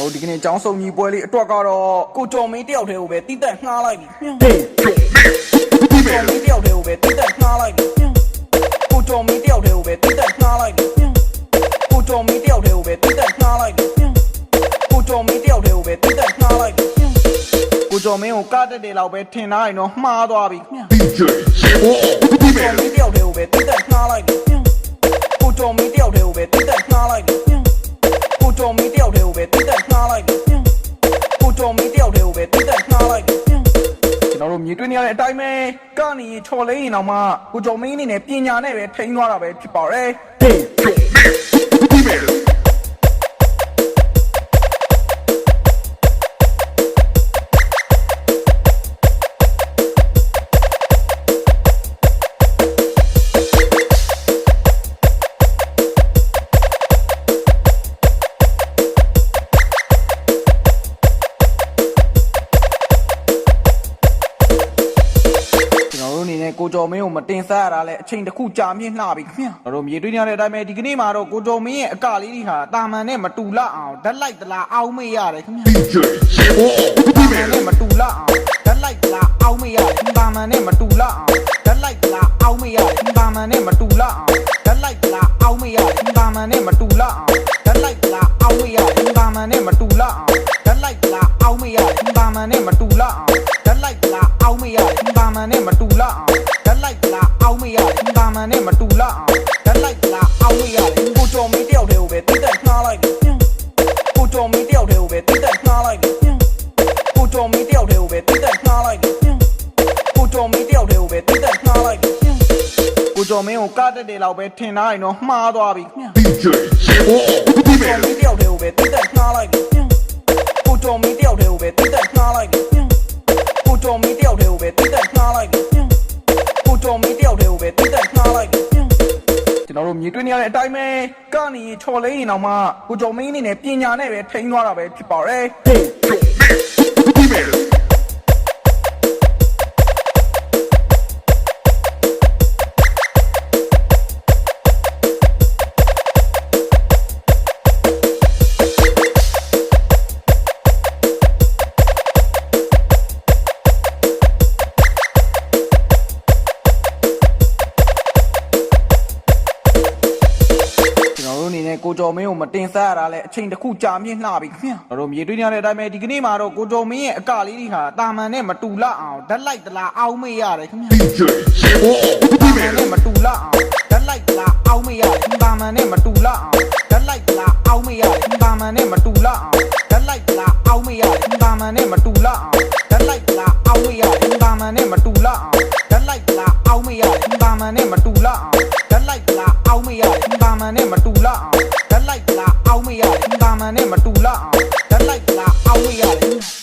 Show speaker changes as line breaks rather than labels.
တို့ဒီကနေ့ကျောင်းစုံကြီးပွဲလေးအတွက်ကတော့ကိုကျော်မင်းတယောက်တည်းကိုပဲတိတက်ငှားလိုက်ပြီကိုကျော်မင်းတယောက်တည်းကိုပဲတိတက်ငှားလိုက်ပြီကိုကျော်မင်းတယောက်တည်းကိုပဲတိတက်ငှားလိုက်ပြီကိုကျော်မင်းတယောက်တည်းကိုပဲတိတက်ငှားလိုက်ပြီကိုကျော်မင်းတယောက်တည်းကိုပဲတိတက်ငှားလိုက်ပြီကိုကျော်မင်းကိုကတက်တယ်လောက်ပဲထင်ထားရင်တော့မှားသွားပြီကိုကျော်မင်းတယောက်တည်းကိုပဲတိတက်ငှားလိုက်ပြီကိုကျော်မင်းတယောက်တည်းကိုပဲတိတက်ငှားလိုက်ပြီကိုကျော်မင်းတယောက်တည်းကိုပဲတိတက်ငှားလိုက်ပြီကိုကျော်မင်းတယောက်တည်းကိုပဲတိတက်ငှားလိုက်ပြီကျွန်တော်တို့မြင်တွေ့နေရတဲ့အတိုင်းပဲကနေချော်လိမ့်ရင်တော့မှကိုကျော်မင်းအနေနဲ့ပညာနဲ့ပဲထိန်းသွားတာပဲဖြစ်ပါတယ်ကိုကျော်မင်းကိုမတင်ဆက်ရတာလဲအချိန်တစ်ခုကြာမြင့်လှပြီခင်ဗျာတို့မြေတွေ့နေရတဲ့အတိုင်းပဲဒီကနေ့မှာတော့ကိုကျော်မင်းရဲ့အကလေးတွေဟာတာမန်နဲ့မတူလအောင်ဓာတ်လိုက်သလားအောင်းမေးရတယ်ခင်ဗျာတာမန်နဲ့မတူလအောင်ဓာတ်လိုက်သလားအောင်းမေးရတယ်တာမန်နဲ့မတူလအောင်ဓာတ်လိုက်သလားအောင်းမေးရတယ်တာမန်နဲ့မတူလအောင်ဓာတ်လိုက်သလားအောင်းမေးရတယ်တာမန်နဲ့မတူလအောင်ဓာတ်လိုက်သလားအောင်းမေးရတယ်တာမန်နဲ့မတူလအောင်ဓာတ်လိုက်သလားအောင်းမေးရတယ်တာမန်နဲ့မတူလအောင်ဓာတ်လိုက်သလားအောင်းမေးရတယ်တာမန်နဲ့မတူလအောင်ဓာတ်လိုက်သလားအောင်းမေးရတယ်တာမန်နဲ့မတူလအောင်ဓာတ်လိုက်သလားအောင်းမေးရတယ်ကိုကျော်မင်းတယောက်တည်းကိုပဲတိတက်ငှားလိုက်ပြီကိုကျော်မင်းတယောက်တည်းကိုပဲတိတက်ငှားလိုက်ပြီကိုကျော်မင်းတယောက်တည်းကိုပဲတိတက်ငှားလိုက်ပြီကိုကျော်မင်းတယောက်တည်းကိုပဲတိတက်ငှားလိုက်ပြီကိုကျော်မင်းကိုကတက်တယ်လောက်ပဲထင်ထားရင်တော့မှားသွားပြီကိုကျော်မင်းတယောက်တည်းကိုပဲတိတက်ငှားလိုက်ပြီကိုကျော်မင်းတယောက်တည်းကိုပဲတိတက်ငှားလိုက်ပြီကိုကျော်မင်းတယောက်တည်းကိုပဲတိတက်ငှားလိုက်ပြီကိုကျော်မင်းတယောက်တည်းကိုပဲတိတက်ငှားလိုက်ပြီကျွန်တော်တို့မြင်တွေ့နေရတဲ့အတိုင်းပဲကနေချော်လိမ့်ရင်တော့မှကိုကျော်မင်းအနေနဲ့ပညာနဲ့ပဲထိန်းသွားတာပဲဖြစ်ပါတယ်ကိုကျော်မင်းကိုမတင်ဆက်ရတာလဲအချိန်တစ်ခုကြာမြင့်လှပြီခင်ဗျာတို့မြေတွေ့နေရတဲ့အတိုင်းပဲဒီကနေ့မှာတော့ကိုကျော်မင်းရဲ့အကလေးတွေဟာတာမန်နဲ့မတူလအောင်ဓာတ်လိုက်သလားအောင်းမေးရတယ်ခင်ဗျာတာမန်နဲ့မတူလအောင်ဓာတ်လိုက်သလားအောင်းမေးရတယ်တာမန်နဲ့မတူလအောင်ဓာတ်လိုက်သလားအောင်းမေးရတယ်တာမန်နဲ့မတူလအောင်ဓာတ်လိုက်သလားအောင်းမေးရတယ်တာမန်နဲ့မတူလအောင်ဓာတ်လိုက်သလားအောင်းမေးရတယ်တာမန်နဲ့မတူလအောင်ဓာတ်လိုက်သလားအောင်းမေးရတယ်တာမန်နဲ့မတူလအောင်ဓာတ်လိုက်သလားအောင်းမေးရတယ်တာမန်နဲ့မတူလအောင်ဓာတ်လိုက်သလားအောင်းမေးရတယ်တာမန်နဲ့မတူလအောင်ဓာတ်လိုက်သလားအောင်းမေးရတယ်